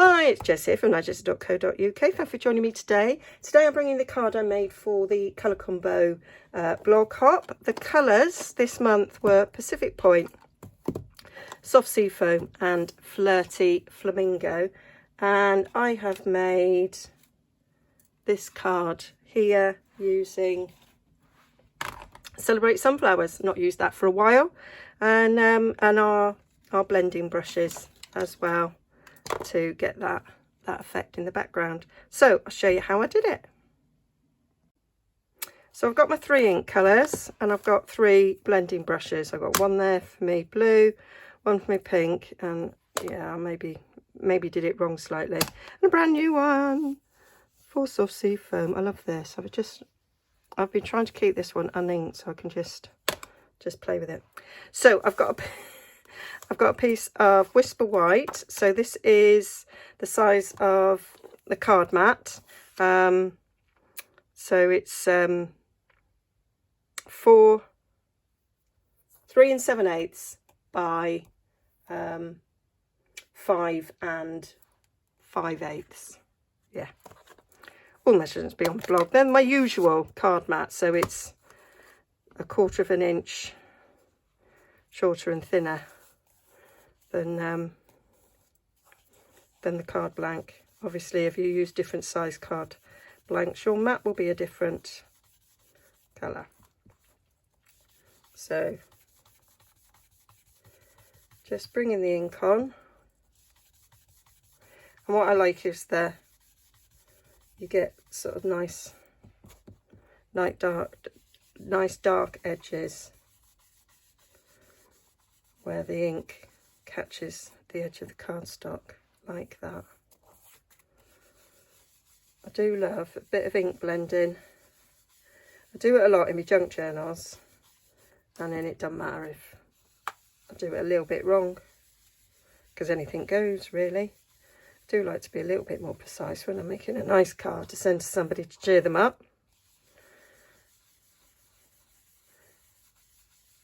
Hi, it's Jess here from Nigezza.co.uk. Thanks for joining me today. Today I'm bringing the card I made for the Colour Combo blog hop. The colours this month were Pacific Point, Soft Sea Foam and Flirty Flamingo. And I have made this card here using Celebrate Sunflowers. Not used that for a while. And our blending brushes as well, to get that effect in the background. So I'll show you how I did it. So I've got my 3 ink colours and I've got 3 blending brushes. I've got one there for me blue, one for me pink, and yeah, maybe did it wrong slightly, and a brand new one for Soft Sea Foam. I love this. I've been trying to keep this one uninked so I can just play with it. So I've got a piece of Whisper White. So this is the size of the card mat. So it's 3 3/7 by 5 5/8. Yeah. All measurements be on the blog. Then my usual card mat. So it's 1/4 inch shorter and thinner than the card blank. Obviously, if you use different size card blanks, your mat will be a different colour. So just bringing the ink on, and what I like is you get sort of nice dark edges where the ink catches the edge of the cardstock like that. I do love a bit of ink blending. I do it a lot in my junk journals, and then it doesn't matter if I do it a little bit wrong, because anything goes really. I do like to be a little bit more precise when I'm making a nice card to send to somebody to cheer them up.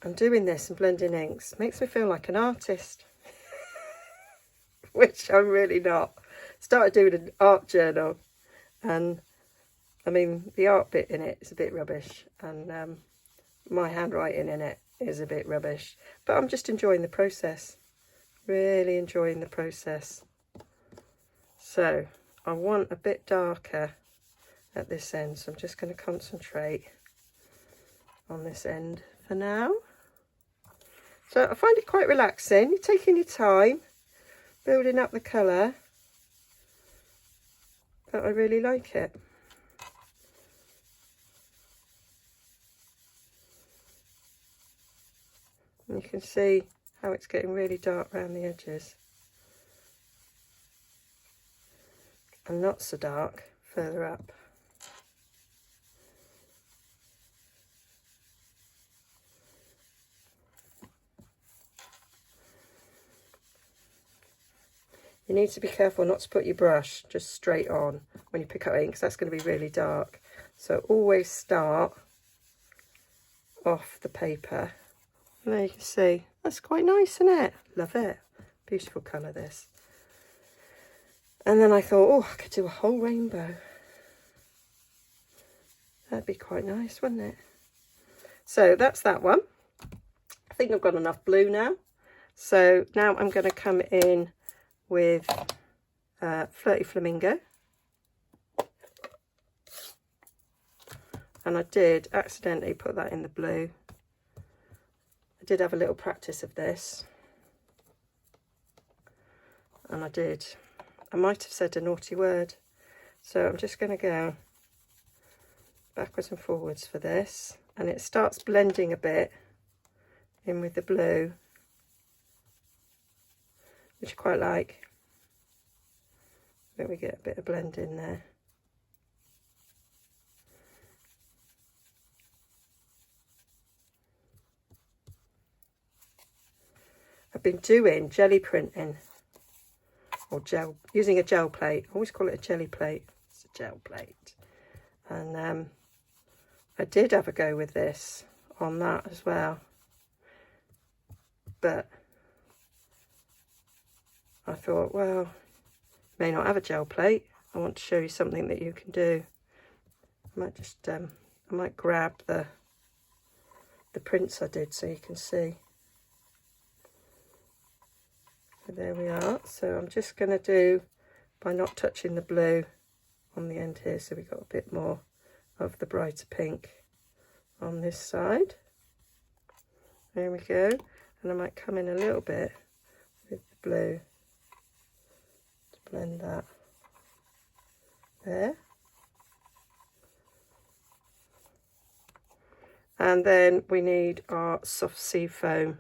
And doing this and blending inks makes me feel like an artist, which I'm really not. Started doing an art journal, and I mean the art bit in it is a bit rubbish, and my handwriting in it is a bit rubbish, but I'm just enjoying the process, really enjoying the process. So I want a bit darker at this end, so I'm just going to concentrate on this end for now. So I find it quite relaxing. You're taking your time, building up the colour, but I really like it. And you can see how it's getting really dark around the edges, and not so dark further up. You need to be careful not to put your brush just straight on when you pick up ink, because that's going to be really dark. So always start off the paper. And there you can see, that's quite nice, isn't it? Love it. Beautiful colour, this. And then I thought, oh, I could do a whole rainbow. That'd be quite nice, wouldn't it? So that's that one. I think I've got enough blue now. So now I'm going to come in with Flirty Flamingo, and I did accidentally put that in the blue. I did have a little practice of this, and I might have said a naughty word, so I'm just going to go backwards and forwards for this, and it starts blending a bit in with the blue, which I quite like. Then we get a bit of blend in there. I've been doing jelly printing, or using a gel plate. I always call it a jelly plate. It's a gel plate. And I did have a go with this on that as well, but I thought, well, may not have a gel plate, I want to show you something that you can do. I might just I might grab the prints I did so you can see. So there we are. So I'm just going to do, by not touching the blue on the end here, so we've got a bit more of the brighter pink on this side. There we go. And I might come in a little bit with the blue to blend that there. And then we need our soft sea foam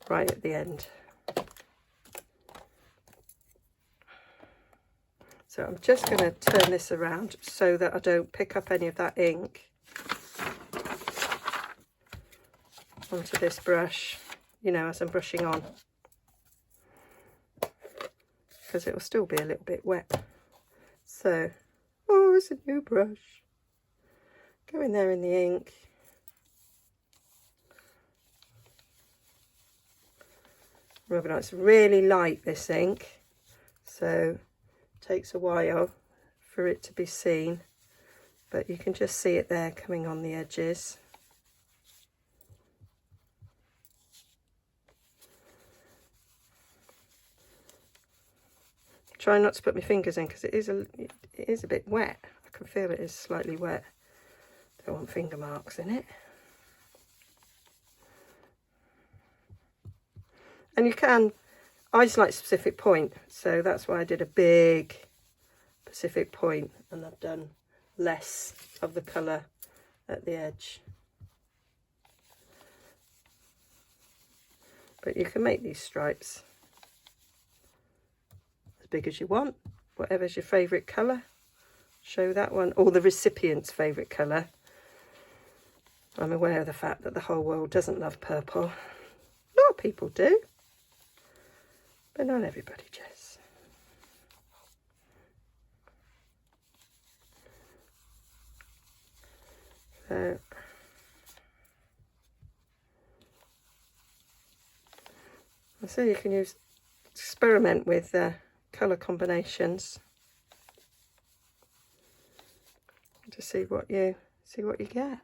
right at the end. So I'm just going to turn this around so that I don't pick up any of that ink onto this brush, you know, as I'm brushing on, because it will still be a little bit wet. So, oh, it's a new brush. Go in there in the ink. Remember, now it's really light, this ink, so it takes a while for it to be seen, but you can just see it there coming on the edges. Try not to put my fingers in because it is a bit wet. I can feel it is slightly wet. Don't want finger marks in it. And you can, I just like specific point, so that's why I did a big specific point, and I've done less of the colour at the edge. But you can make these stripes as big as you want, whatever's your favourite colour. Show that one, or the recipient's favourite colour. I'm aware of the fact that the whole world doesn't love purple. A lot of people do, but not everybody, Jess. So you can experiment with colour combinations to see what you get.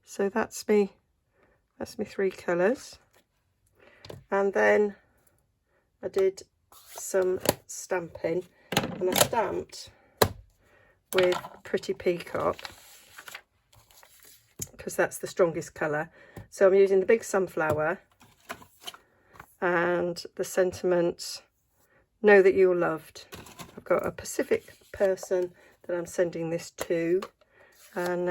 So that's me 3 colours, and then I did some stamping, and I stamped with Pretty Peacock because that's the strongest colour. So I'm using the big sunflower and the sentiment, know that you're loved. I've got a Pacific person that I'm sending this to, and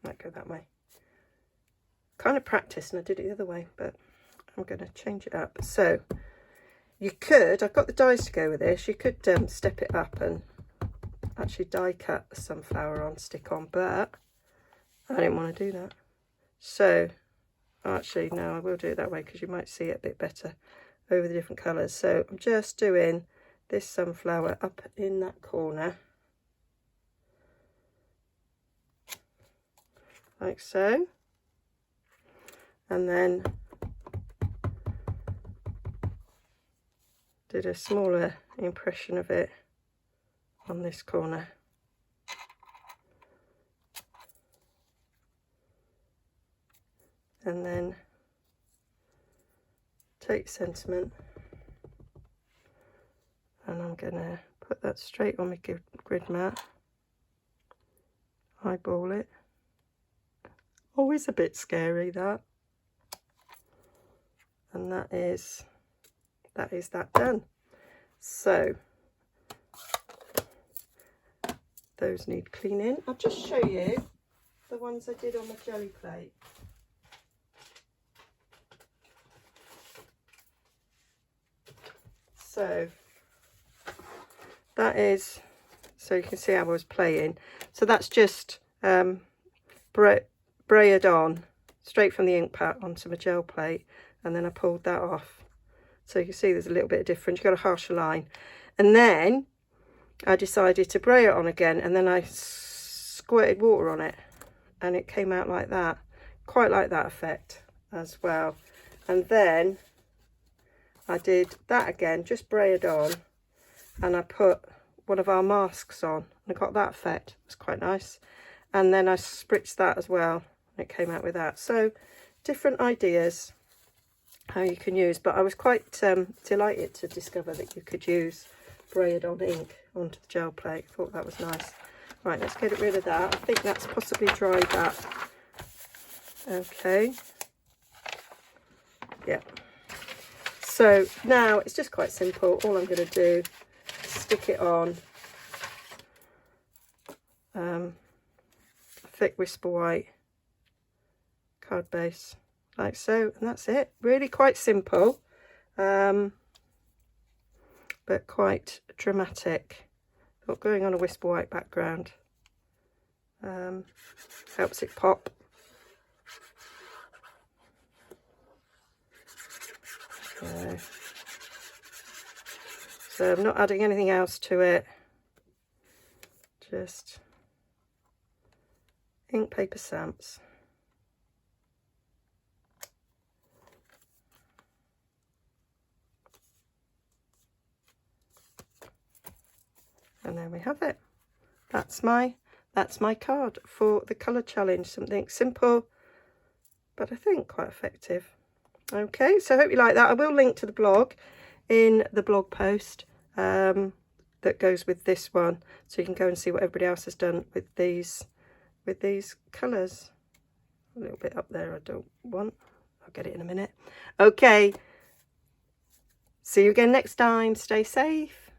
might go that way. Kind of practiced and I did it the other way, but I'm going to change it up. So you could, I've got the dies to go with this, you could step it up and actually die cut the sunflower on, stick on, but I didn't want to do that. So actually no, I will do it that way because you might see it a bit better over the different colours. So I'm just doing this sunflower up in that corner, like so, and then did a smaller impression of it on this corner. And then take sentiment, and I'm going to put that straight on my grid mat, eyeball it. Always a bit scary, that. And that is that done. So those need cleaning. I'll just show you the ones I did on my jelly plate. So that is, so you can see how I was playing. So that's just brayered on straight from the ink pad onto my gel plate, and then I pulled that off. So you can see there's a little bit of difference. You've got a harsher line. And then I decided to braye it on again, and then I squirted water on it, and it came out like that. Quite like that effect. as well. And then I did that again, just braided on, and I put one of our masks on and I got that effect. It was quite nice. And then I spritzed that as well, and it came out with that. So different ideas how you can use, but I was quite delighted to discover that you could use braided on ink onto the gel plate. I thought that was nice. Right, let's get rid of that. I think that's possibly dried that. Okay. Yeah. So now it's just quite simple. All I'm going to do is stick it on thick whisper white card base like so, and that's it. Really quite simple, but quite dramatic. Thought going on a whisper white background helps it pop. So I'm not adding anything else to it, just ink paper stamps. And there we have it. That's my card for the colour challenge. Something simple, but I think quite effective. Okay, so I hope you like that. I will link to the blog in the blog post that goes with this one, so you can go and see what everybody else has done with these colours. A little bit up there I don't want. I'll get it in a minute. Okay, see you again next time. Stay safe.